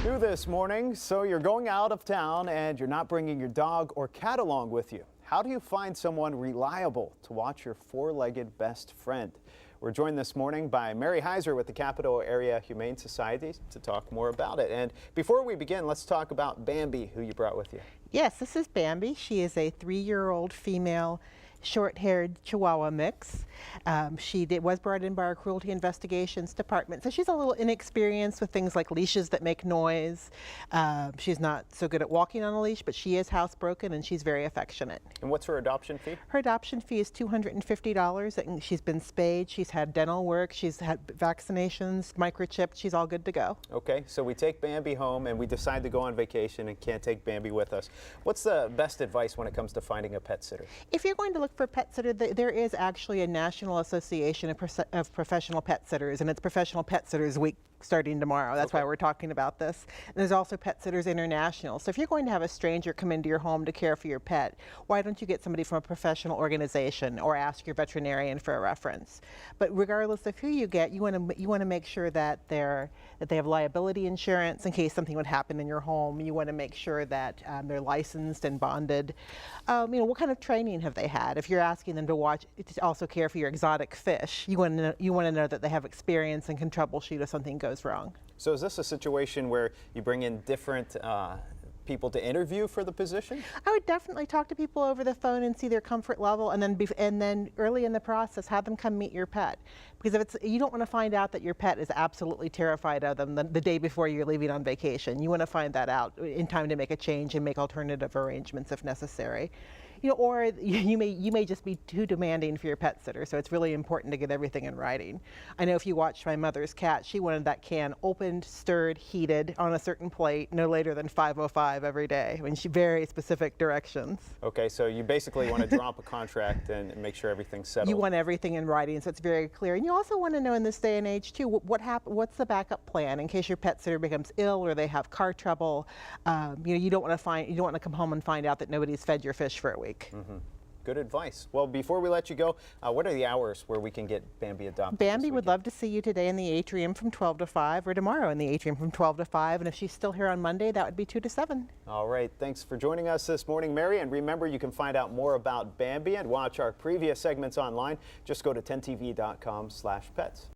New this morning, so you're going out of town and you're not bringing your dog or cat along with you. How do you find someone reliable to watch your four-legged best friend? We're joined this morning by Mary Heiser with the Capital Area Humane Society to talk more about it. And before we begin, let's talk about Bambi, who you brought with you. Yes, this is Bambi. She is a 3-year-old female short-haired Chihuahua mix. She was brought in by our Cruelty Investigations Department, so she's a little inexperienced with things like leashes that make noise. She's not so good at walking on a leash, but she is housebroken and she's very affectionate. And what's her adoption fee? Her adoption fee is $250. And she's been spayed, she's had dental work, she's had vaccinations, microchipped, she's all good to go. Okay, so we take Bambi home and we decide to go on vacation and can't take Bambi with us. What's the best advice when it comes to finding a pet sitter? If you're going to look for a pet sitter, there is actually a National Association of Professional Pet Sitters, and it's Professional Pet Sitters Week starting tomorrow. That's why we're talking about this. And there's also Pet Sitters International. So if you're going to have a stranger come into your home to care for your pet, why don't you get somebody from a professional organization or ask your veterinarian for a reference? But regardless of who you get, you want to make sure that they have liability insurance in case something would happen in your home. You want to make sure that they're licensed and bonded. What kind of training have they had? If you're asking them to also care for your exotic fish, you want to know that they have experience and can troubleshoot if something goes wrong. So is this a situation where you bring in different people to interview for the position? I would definitely talk to people over the phone and see their comfort level, and then early in the process have them come meet your pet. Because if you don't want to find out that your pet is absolutely terrified of them the day before you're leaving on vacation. You want to find that out in time to make a change and make alternative arrangements if necessary. Or you may just be too demanding for your pet sitter, so it's really important to get everything in writing. I know if you watched my mother's cat, she wanted that can opened, stirred, heated on a certain plate no later than 5:05 every day. I mean, she very specific directions. Okay, so you basically want to drop a contract and make sure everyth's settled. You want everything in writing, so it's very clear. And you also want to know in this day and age too, what's the backup plan in case your pet sitter becomes ill or they have car trouble. You don't want to come home and find out that nobody's fed your fish for a week. Mm-hmm. Good advice. Well, before we let you go, what are the hours where we can get Bambi adopted? Bambi would love to see you today in the atrium from 12 to 5 or tomorrow in the atrium from 12 to 5. And if she's still here on Monday, that would be 2 to 7. All right. Thanks for joining us this morning, Mary. And remember, you can find out more about Bambi and watch our previous segments online. Just go to 10tv.com/pets.